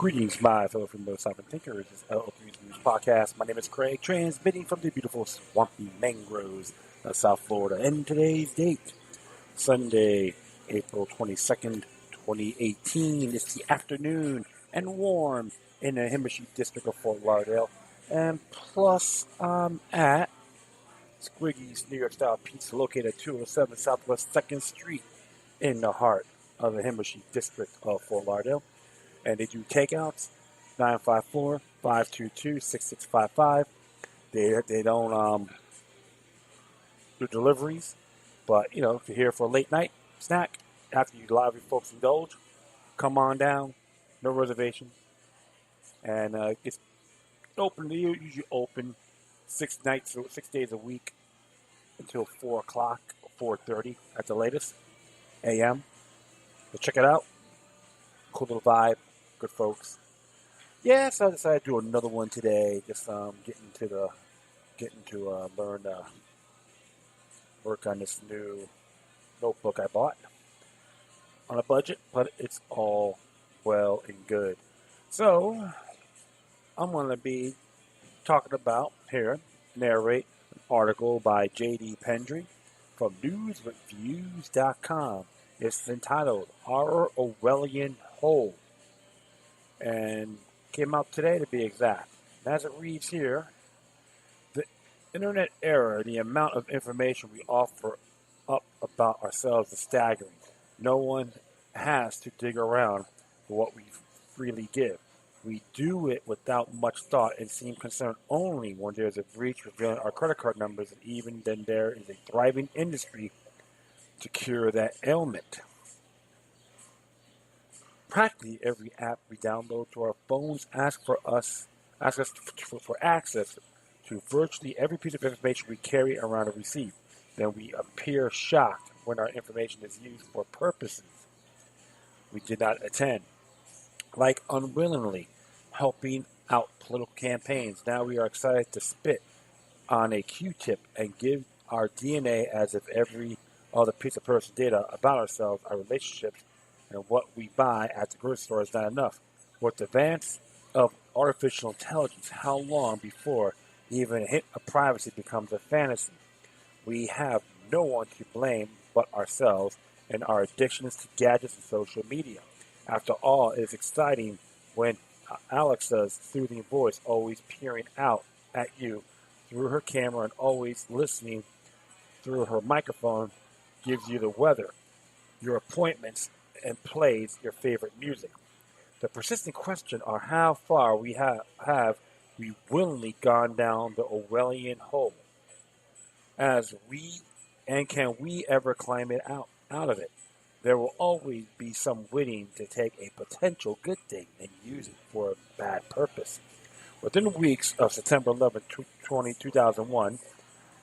Greetings, my fellow freedom sovereign thinkers. This is LO3's News Podcast. My name is Craig, transmitting from the beautiful swampy mangroves of South Florida. And today's date, Sunday, April 22nd, 2018. It's the afternoon and warm in the Himmershey district of Fort Lauderdale. And plus, I'm at Squiggy's New York Style Pizza, located at 207 Southwest 2nd Street in the heart of the Himmershey district of Fort Lauderdale. And they do takeouts, 954-522-6655. They don't do deliveries, but, you know, if you're here for a late night snack, after you live your folks indulge, come on down, no reservation. And it's open, usually open 6 days a week until 4 o'clock, 4:30 at the latest, a.m. So check it out. Cool little vibe. Good folks. Yeah, so I decided to do another one today. Just getting to learn work on this new notebook I bought on a budget, but it's all well and good. So I'm going to be talking about here, narrate an article by J.D. Pendry from newsreviews.com. It's entitled Our Orwellian Hole, and came out today to be exact. And as it reads here, the internet era, the amount of information we offer up about ourselves is staggering. No one has to dig around for what we freely give. We do it without much thought and seem concerned only when there's a breach revealing our credit card numbers, and even then there is a thriving industry to cure that ailment. Practically every app we download to our phones asks us for access to virtually every piece of information we carry around and receive. Then we appear shocked when our information is used for purposes we did not intend, like unwillingly helping out political campaigns. Now we are excited to spit on a Q-tip and give our DNA as if every other piece of personal data about ourselves, our relationships, and what we buy at the grocery store is not enough. With the advance of artificial intelligence, how long before even a hint of privacy becomes a fantasy? We have no one to blame but ourselves and our addictions to gadgets and social media. After all, it is exciting when Alexa's soothing voice, always peering out at you through her camera and always listening through her microphone, gives you the weather, your appointments, and plays your favorite music. The persistent question are how far we have we willingly gone down the Orwellian hole, can we ever climb it out of it? There will always be some waiting to take a potential good thing and use it for a bad purpose. Within weeks of September 11, 2001,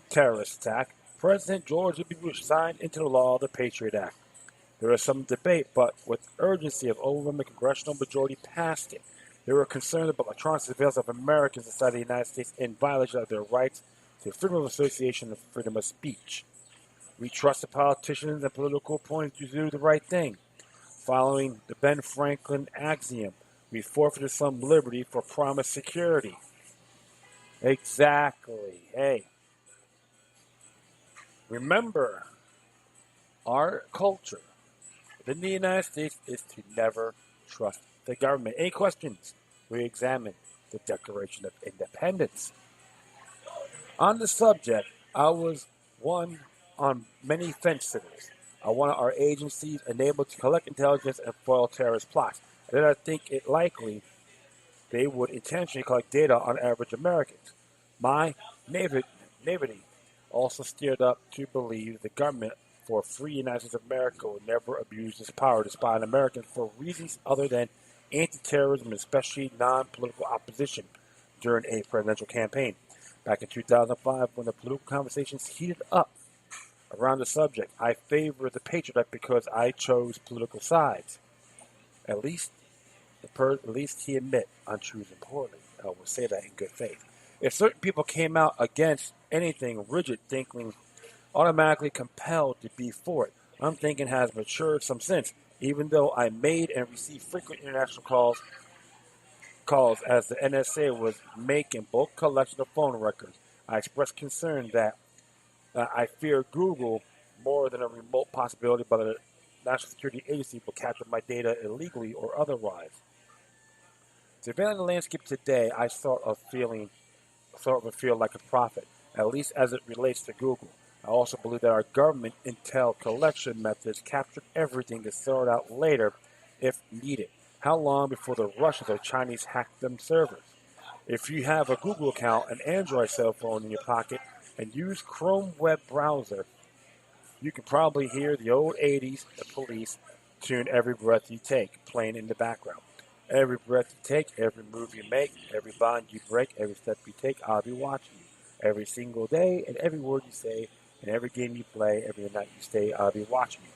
terrorist attack, President George W. Bush signed into law the Patriot Act. There was some debate, but with urgency of overwhelming congressional majority passed it. They were concerned about electronic surveillance of Americans inside the United States in violation of their rights to freedom of association and freedom of speech. We trust the politicians and political opponents to do the right thing. Following the Ben Franklin axiom, we forfeited some liberty for promised security. Exactly. Hey. Remember, our culture within the United States is to never trust the government. Any questions? We examine the Declaration of Independence. On the subject, I was one on many fence sitters. I wanted our agencies enabled to collect intelligence and foil terrorist plots. I did not think it likely they would intentionally collect data on average Americans. My naivety also steered up to believe the government for free United States of America would never abuse its power to spy on Americans for reasons other than anti-terrorism, especially non-political opposition during a presidential campaign. Back in 2005, when the political conversations heated up around the subject, I favored the Patriot Act because I chose political sides. At least he admit I'm choosing poorly. I will say that in good faith. If certain people came out against anything rigid, thinking automatically compelled to be for it, I'm thinking has matured some sense. Even though I made and received frequent international calls calls as the NSA was making bulk collection of phone records. I expressed concern that I fear Google more than a remote possibility by the National Security Agency will capture my data illegally or otherwise. Surveilling the landscape today, I sort of feel like a prophet, at least as it relates to Google. I also believe that our government intel collection methods captured everything to sort out later if needed. How long before the Russians or Chinese hack them servers? If you have a Google account, an Android cell phone in your pocket, and use Chrome web browser, you can probably hear the old 80s, the police, tune Every Breath You Take, playing in the background. Every breath you take, every move you make, every bond you break, every step you take, I'll be watching you. Every single day, and every word you say, and every game you play, every night you stay, I'll be watching you.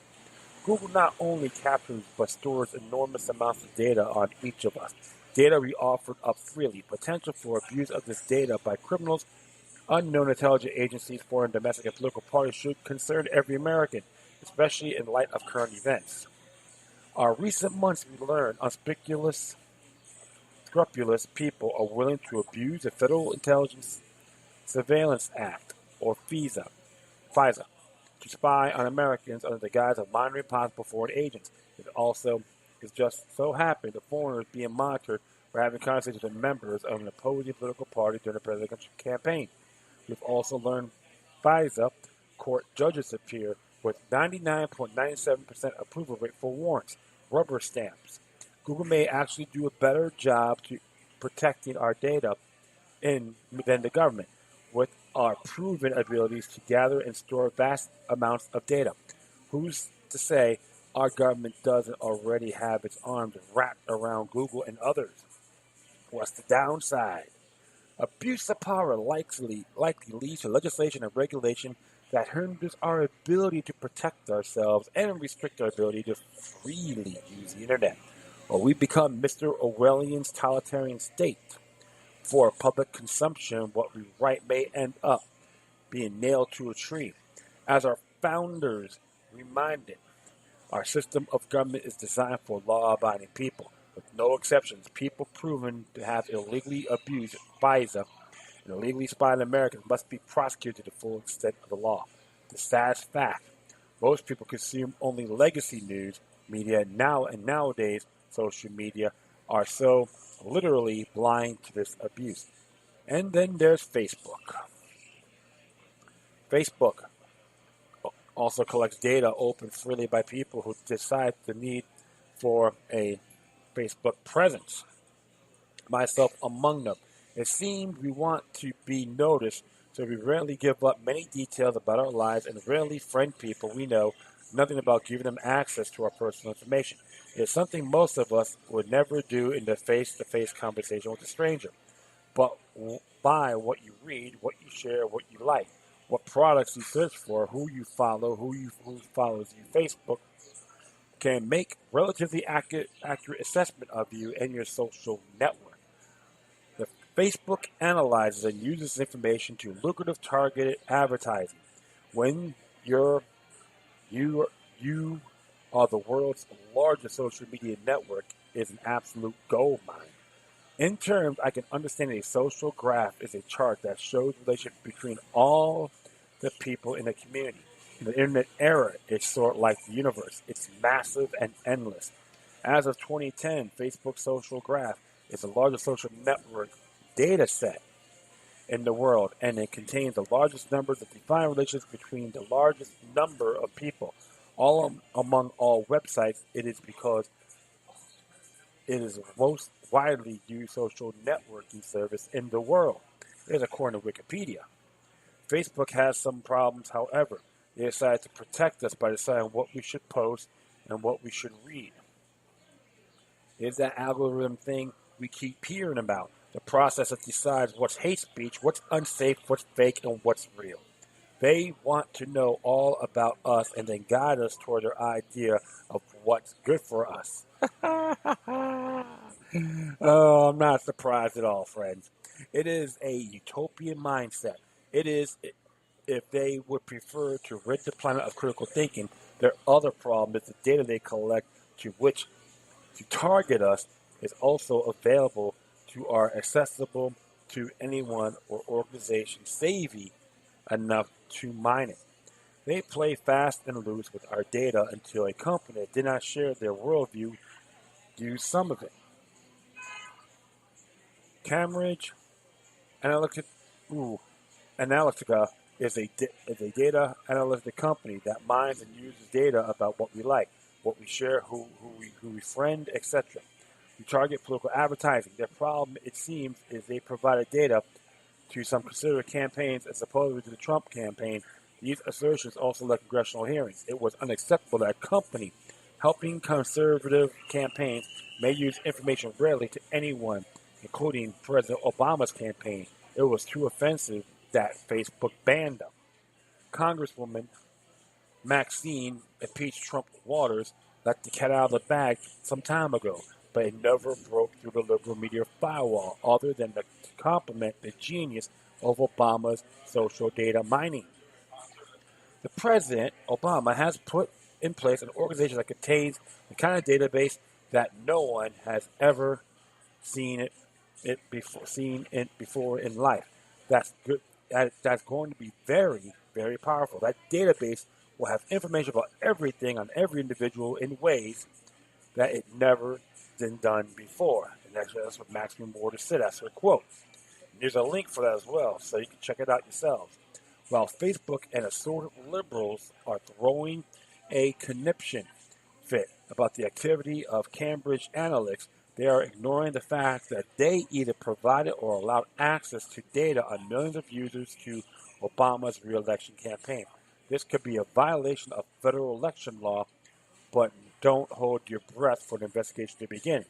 Google not only captures but stores enormous amounts of data on each of us. Data we offered up freely. Potential for abuse of this data by criminals, unknown intelligence agencies, foreign, domestic, and political parties should concern every American, especially in light of current events. Our recent months we learned scrupulous people are willing to abuse the Federal Intelligence Surveillance Act, or FISA, to spy on Americans under the guise of monitoring possible foreign agents. It just so happened that foreigners being monitored were having conversations with members of an opposing political party during the presidential campaign. We've also learned FISA court judges appear with 99.97% approval rate for warrants, rubber stamps. Google may actually do a better job to protecting our data than the government, with our proven abilities to gather and store vast amounts of data. Who's to say our government doesn't already have its arms wrapped around Google and others? What's the downside? Abuse of power likely leads to legislation and regulation that hinders our ability to protect ourselves and restrict our ability to freely use the internet. Or we become Mr. Orwellian's totalitarian state. For public consumption, what we write may end up being nailed to a tree. As our founders reminded, our system of government is designed for law-abiding people, with no exceptions. People proven to have illegally abused FISA and illegally spied on Americans must be prosecuted to the full extent of the law. The sad fact, most people consume only legacy news media nowadays social media are so literally blind to this abuse. And then there's Facebook. Facebook also collects data opened freely by people who decide the need for a Facebook presence, myself among them. It seems we want to be noticed, so we rarely give up many details about our lives and rarely friend people we know nothing about giving them access to our personal information. It's something most of us would never do in the face-to-face conversation with a stranger. But by what you read, what you share, what you like, what products you search for, who you follow, who follows you, Facebook can make relatively accurate assessment of you and your social network. The Facebook analyzes and uses information to lucrative targeted advertising. When you are the world's largest social media network is an absolute gold mine. In terms, I can understand a social graph is a chart that shows the relationship between all the people in a community. In the internet era, it's sort of like the universe. It's massive and endless. As of 2010, Facebook's social graph is the largest social network data set in the world, and it contains the largest numbers of defined relations between the largest number of people. All among all websites, it is because it is the most widely used social networking service in the world. It is according to Wikipedia. Facebook has some problems, however. They decided to protect us by deciding what we should post and what we should read. It's that algorithm thing we keep hearing about. The process that decides what's hate speech, what's unsafe, what's fake, and what's real. They want to know all about us and then guide us toward their idea of what's good for us. Oh, I'm not surprised at all, friends. It is a utopian mindset. It is, if they would prefer to rid the planet of critical thinking, their other problem is the data they collect to which to target us is also available to are accessible to anyone or organization savvy enough to mine it. They play fast and loose with our data until a company that did not share their worldview used some of it. Cambridge Analytica, Analytica is a data analytic company that mines and uses data about what we like, what we share, who we friend, etc. We target political advertising. Their problem, it seems, is they provided data to some conservative campaigns as opposed to the Trump campaign. These assertions also led congressional hearings. It was unacceptable that a company helping conservative campaigns may use information rarely to anyone, including President Obama's campaign. It was too offensive that Facebook banned them. Congresswoman Maxine impeached Trump Waters let the cat out of the bag some time ago, but it never broke through the liberal media firewall other than to compliment the genius of Obama's social data mining. The President, Obama, has put in place an organization that contains the kind of database that no one has ever seen it before in life. That's good. That's going to be very, very powerful. That database will have information about everything on every individual in ways that it never been done before. And that's what Maxine Waters said. That's her quote. And there's a link for that as well, so you can check it out yourselves. While Facebook and assorted liberals are throwing a conniption fit about the activity of Cambridge Analytics, they are ignoring the fact that they either provided or allowed access to data on millions of users to Obama's re-election campaign. This could be a violation of federal election law, but don't hold your breath for the investigation to begin.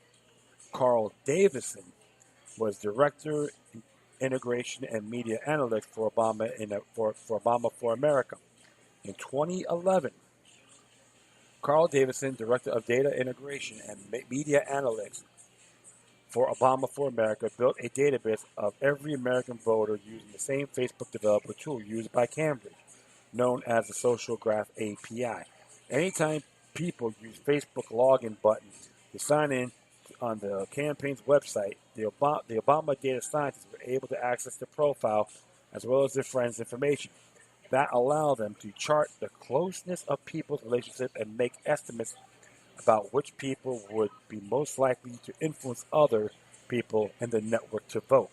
Carl Davison was Director Integration and Media Analytics for Obama for America. In 2011, Carl Davison, Director of Data Integration and Media Analytics for Obama for America, built a database of every American voter using the same Facebook developer tool used by Cambridge, known as the Social Graph API. Anytime people use Facebook login button to sign in on the campaign's website, the Obama data scientists were able to access their profile as well as their friends' information. That allowed them to chart the closeness of people's relationships and make estimates about which people would be most likely to influence other people in the network to vote.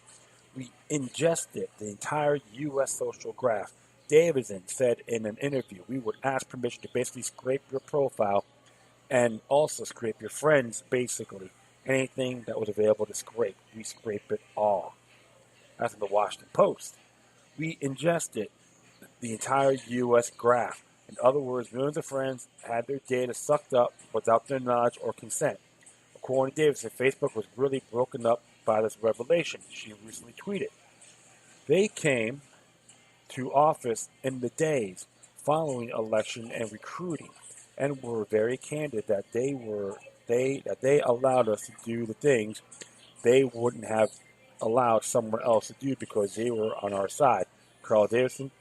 We ingested the entire U.S. social graph. Davidson said in an interview, we would ask permission to basically scrape your profile and also scrape your friends, basically. Anything that was available to scrape, we scrape it all. That's in the Washington Post. We ingested the entire U.S. graph. In other words, millions of friends had their data sucked up without their knowledge or consent. According to Davidson, Facebook was really broken up by this revelation. She recently tweeted. They came to office in the days following election and recruiting, and were very candid that they allowed us to do the things they wouldn't have allowed someone else to do because they were on our side. Carol Davison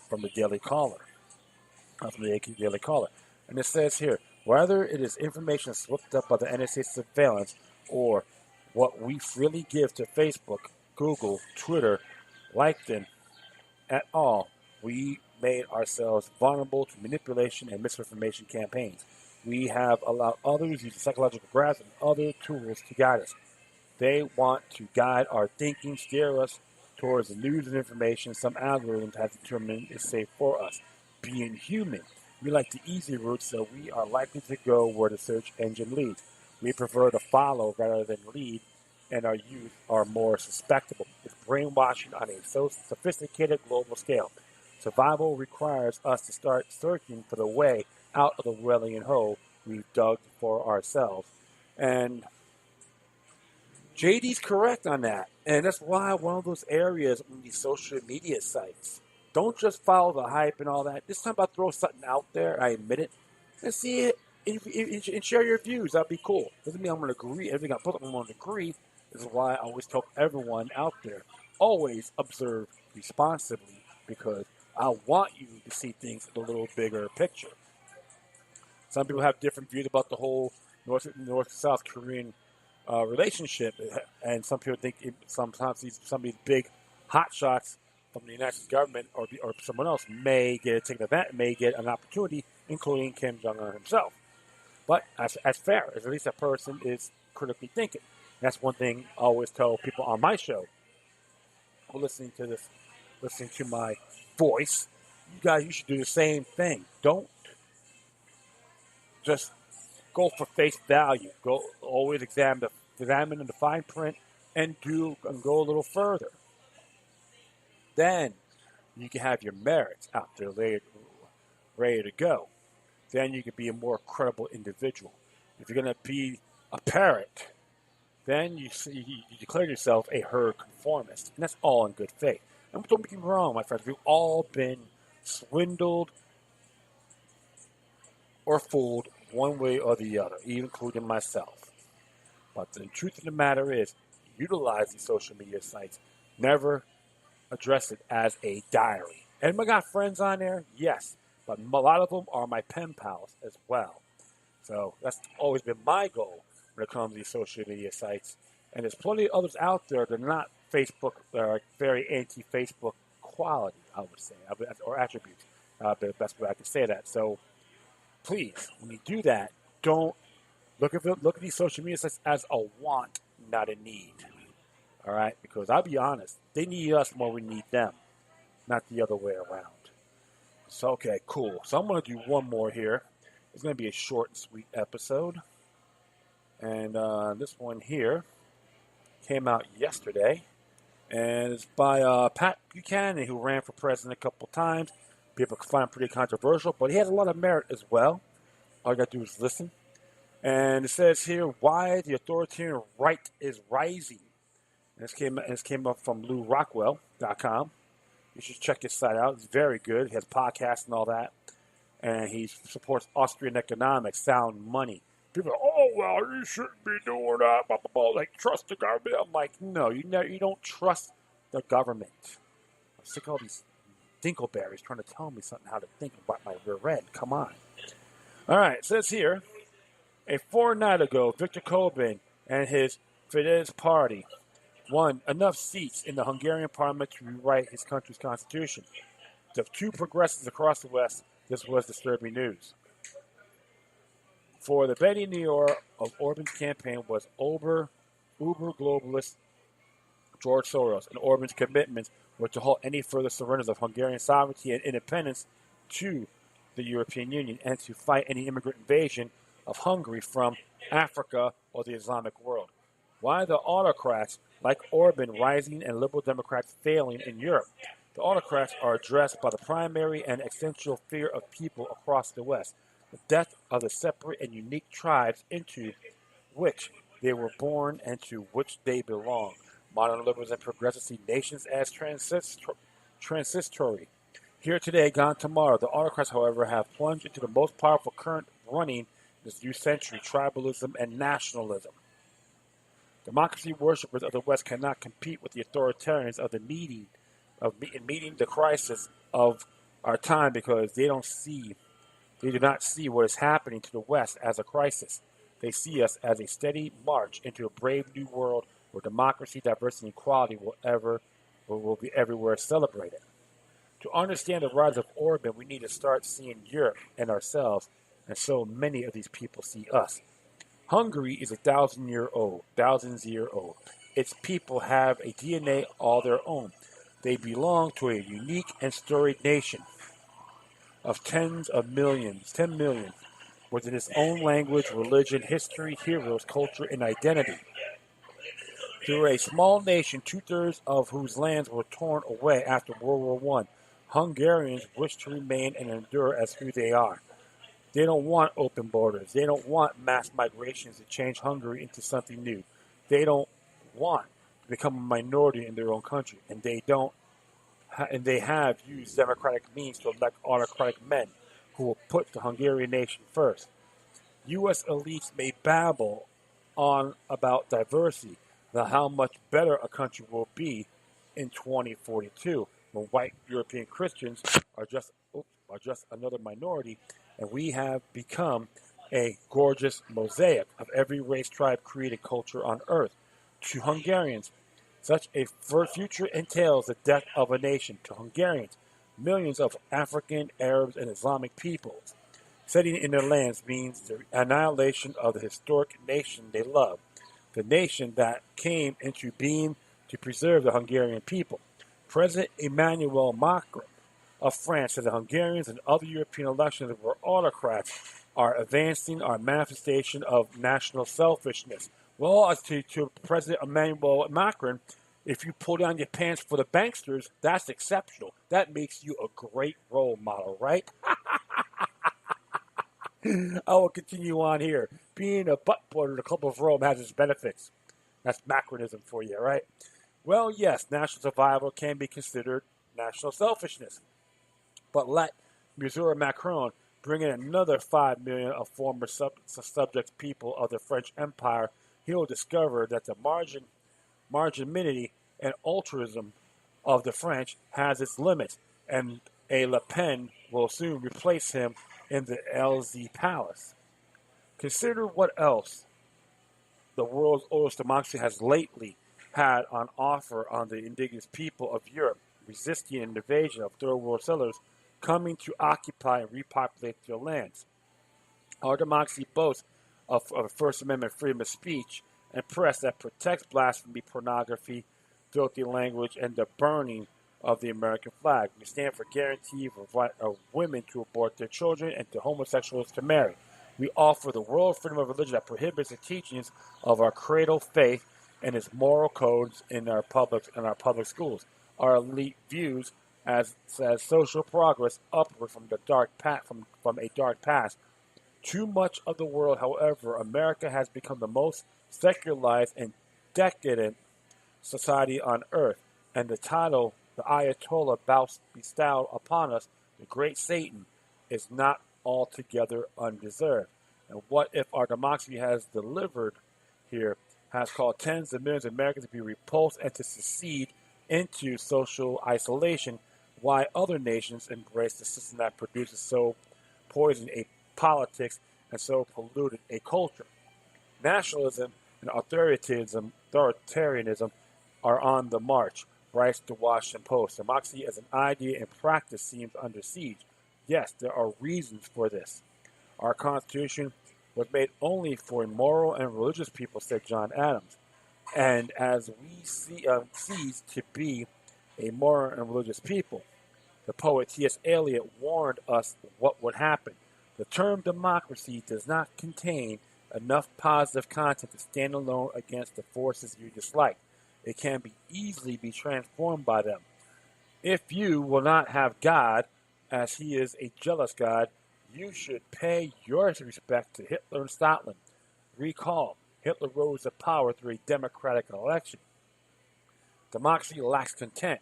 from the Daily Caller. And it says here, whether it is information swept up by the NSA surveillance or what we freely give to Facebook, Google, Twitter, LinkedIn, at all, we made ourselves vulnerable to manipulation and misinformation campaigns. We have allowed others use psychological graphs and other tools to guide us. They want to guide our thinking, steer us towards the news and information some algorithms have determined is safe for us. Being human, we like the easy route, so we are likely to go where the search engine leads. We prefer to follow rather than lead, and our youth are more susceptible. It's brainwashing on a so sophisticated global scale. Survival requires us to start searching for the way out of the Orwellian hole we've dug for ourselves. And JD's correct on that. And that's why one of those areas on these social media sites, don't just follow the hype and all that. This time I'll throw something out there, I admit it, and see it and share your views. That'd be cool. Doesn't mean I'm going to agree. Everything I put, I'm going to agree. This is why I always tell everyone out there, always observe responsibly, because I want you to see things in a little bigger picture. Some people have different views about the whole North and South Korean relationship, and some people think sometimes some of these big hotshots from the United States government or someone else may get an opportunity, including Kim Jong Un himself. But as fair as at least that person is critically thinking. That's one thing I always tell people on my show who are listening to my voice. You should do the same thing. Don't just go for face value. Go always examine the fine print and go a little further. Then you can have your merits out there ready to go. Then you can be a more credible individual. If you're going to be a parrot, then you declare yourself a herd conformist, and that's all in good faith. And don't get me wrong, my friends, we've all been swindled or fooled one way or the other, even including myself. But the truth of the matter is, utilize these social media sites. Never address it as a diary. And I got friends on there, yes, but a lot of them are my pen pals as well. So that's always been my goal when it comes to these social media sites. And there's plenty of others out there that are not Facebook, that are very anti-Facebook quality, I would say, or attributes. The best way I can say that. So please, when you do that, don't look at these social media sites as a want, not a need. All right? Because I'll be honest, they need us more than we need them, not the other way around. So, okay, cool. So I'm going to do one more here. It's going to be a short and sweet episode. And this one here came out yesterday. And it's by Pat Buchanan, who ran for president a couple times. People find him pretty controversial, but he has a lot of merit as well. All you got to do is listen. And it says here, why the authoritarian right is rising. And this came up from LouRockwell.com. You should check his site out. It's very good. He has podcasts and all that. And he supports Austrian economics, sound money. People are, oh, well, you shouldn't be doing that. Blah, blah, blah. Like, trust the government. I'm like, no, you don't trust the government. I'm sick of all these dinkleberries trying to tell me something how to think about my rear end. Come on. All right, it says here, a fortnight ago, Viktor Corbyn and his Fidesz party won enough seats in the Hungarian parliament to rewrite his country's constitution. To two progressives across the West, this was disturbing news. For the Betty Noir of Orban's campaign was Uber globalist George Soros, and Orban's commitments were to halt any further surrenders of Hungarian sovereignty and independence to the European Union and to fight any immigrant invasion of Hungary from Africa or the Islamic world. Why the autocrats like Orban rising and liberal Democrats failing in Europe? The autocrats are addressed by the primary and existential fear of people across the West, the death of the separate and unique tribes into which they were born and to which they belong. Modern liberals and progressives see nations as transitory. Here today, gone tomorrow. The autocrats, however, have plunged into the most powerful current running this new century, tribalism and nationalism. Democracy worshippers of the West cannot compete with the authoritarians of meeting the crisis of our time because they do not see what is happening to the West as a crisis. They see us as a steady march into a brave new world where democracy, diversity, and equality will be everywhere celebrated. To understand the rise of Orban, we need to start seeing Europe and ourselves, and so many of these people see us. Hungary is 1,000 years old. Its people have a DNA all their own. They belong to a unique and storied nation of 10 million, within its own language, religion, history, heroes, culture, and identity. Through a small nation, 2/3 of whose lands were torn away after World War I, Hungarians wish to remain and endure as who they are. They don't want open borders. They don't want mass migrations to change Hungary into something new. They don't want to become a minority in their own country, and they have used democratic means to elect autocratic men who will put the Hungarian nation first. U.S. elites may babble on about diversity, about how much better a country will be in 2042, when white European Christians are just another minority, and we have become a gorgeous mosaic of every race, tribe, creed, and culture on earth. To Hungarians, such a future entails the death of a nation. To Hungarians, millions of African, Arabs, and Islamic peoples setting in their lands means the annihilation of the historic nation they love, the nation that came into being to preserve the Hungarian people. President Emmanuel Macron of France said the Hungarians and other European elections where autocrats are advancing our manifestation of national selfishness. Well, to President Emmanuel Macron, if you pull down your pants for the banksters, that's exceptional. That makes you a great role model, right? I will continue on here. Being a butt porter in the Club of Rome has its benefits. That's Macronism for you, right? Well, yes, national survival can be considered national selfishness. But let Monsieur Macron bring in another 5 million of former subject people of the French Empire, he will discover that the marginality and altruism of the French has its limits, and a Le Pen will soon replace him in the Élysée Palace. Consider what else the world's oldest democracy has lately had on offer on the indigenous people of Europe, resisting an invasion of third world settlers coming to occupy and repopulate their lands. Our democracy boasts of First Amendment freedom of speech and press that protects blasphemy, pornography, filthy language, and the burning of the American flag. We stand for guarantee of right of women to abort their children and to homosexuals to marry. We offer the world freedom of religion that prohibits the teachings of our cradle faith and its moral codes in our public schools. Our elite views as social progress upward from the dark from a dark past. Too much of the world, however, America has become the most secularized and decadent society on earth, and the title the Ayatollah bestowed upon us, the great Satan, is not altogether undeserved. And what if our democracy has delivered here has caused tens of millions of Americans to be repulsed and to secede into social isolation, why other nations embrace the system that produces so poisoned a politics and so polluted a culture? Nationalism and authoritarianism are on the march, writes the Washington Post. Democracy as an idea and practice seems under siege. Yes, there are reasons for this. Our Constitution was made only for moral and religious people, said John Adams. And as we cease to be a moral and religious people, the poet T.S. Eliot warned us what would happen. The term democracy does not contain enough positive content to stand alone against the forces you dislike. It can easily be transformed by them. If you will not have God, as he is a jealous God, you should pay your respect to Hitler and Stalin. Recall, Hitler rose to power through a democratic election. Democracy lacks content.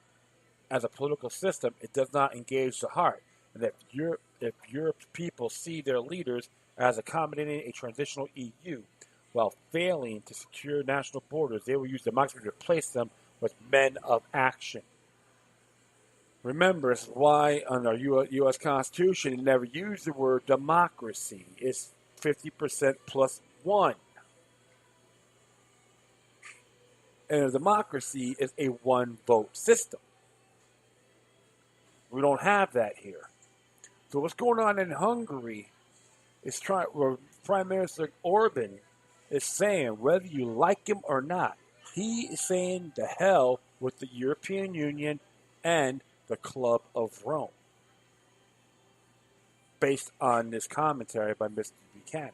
As a political system, it does not engage the heart. And if Europe's people see their leaders as accommodating a transitional EU, while failing to secure national borders, they will use democracy to replace them with men of action. Remember, this is why on our U.S. Constitution, it never used the word democracy. It's 50% plus one. And a democracy is a one-vote system. We don't have that here. So what's going on in Hungary is Prime Minister Orban is saying, whether you like him or not, he is saying the hell with the European Union and the Club of Rome, based on this commentary by Mr. Buchanan.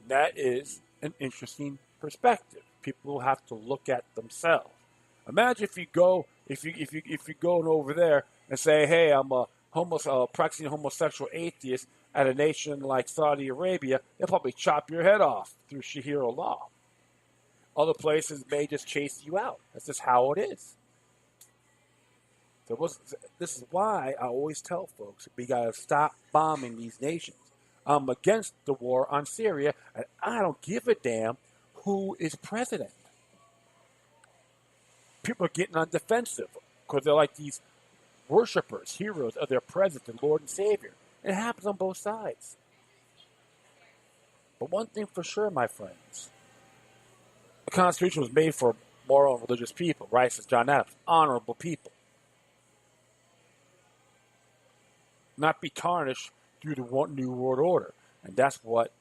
That is an interesting perspective. People have to look at themselves. Imagine if you go over there and say, "Hey, I'm a practicing homosexual atheist at a nation like Saudi Arabia," they'll probably chop your head off through Sharia law. Other places may just chase you out. That's just how it is. This is why I always tell folks we gotta stop bombing these nations. I'm against the war on Syria, and I don't give a damn who is president. People are getting on defensive because they're like these worshippers, heroes of their president and Lord and Savior. It happens on both sides. But one thing for sure, my friends, the Constitution was made for moral and religious people, right? Says John Adams, honorable people. Not be tarnished through the New World Order. And that's what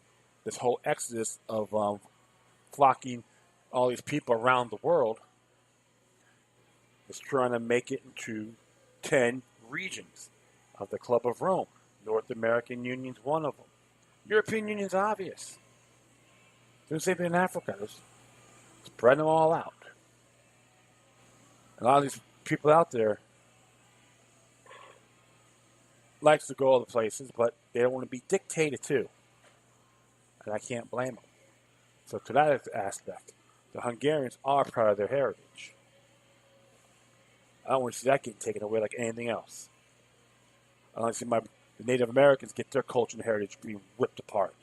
this whole exodus of flocking all these people around the world is trying to make it into 10 regions of the Club of Rome. North American Union's one of them. European Union's obvious. Do the same thing in Africa. Just spread them all out. And a lot of these people out there likes to go other places, but they don't want to be dictated to. And I can't blame them. So to that aspect, the Hungarians are proud of their heritage. I don't want to see that getting taken away like anything else. I don't want to see the Native Americans get their culture and heritage being ripped apart.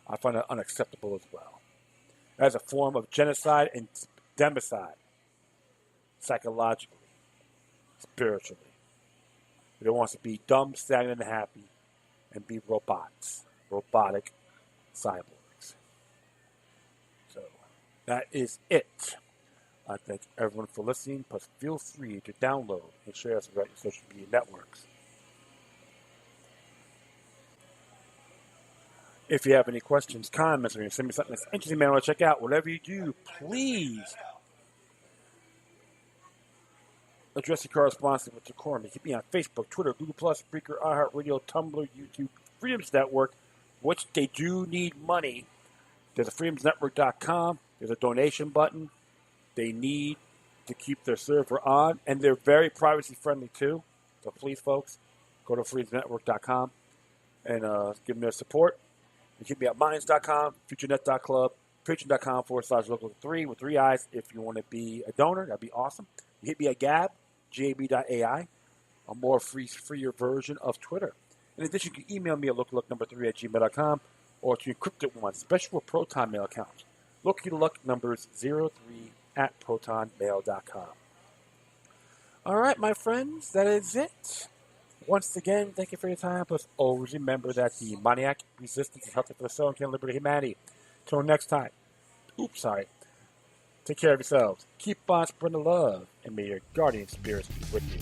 I find that unacceptable as well. As a form of genocide and democide, psychologically, spiritually. They want us to be dumb, stagnant, and happy, and be robots, robotic cyborgs. So that is it. I thank everyone for listening. Plus, feel free to download and share us throughout your social media networks. If you have any questions, comments, or you send me something that's interesting, man, I want to check out, whatever you do, please address your correspondence with decorum. Keep me on Facebook, Twitter, Google+, Spreaker, iHeartRadio, Tumblr, YouTube, Freedoms Network, which they do need money. There's a freedomsnetwork.com. There's a donation button. They need to keep their server on, and they're very privacy-friendly, too. So please, folks, go to freedomsnetwork.com and give them their support. You keep me at minds.com, futurenet.club, patreon.com/local3 with 3 eyes if you want to be a donor. That'd be awesome. You hit me at gab.ai, a more freer version of Twitter. In addition, you can email me at lookalike3@gmail.com or to encrypted one, special for Proton Mail accounts. Look numbers 03@protonmail.com. All right, my friends, that is it. Once again, thank you for your time. Plus, always remember that the maniac resistance is healthy for the soul and can liberate humanity. Till next time. Take care of yourselves. Keep on spreading the love, and may your guardian spirits be with you.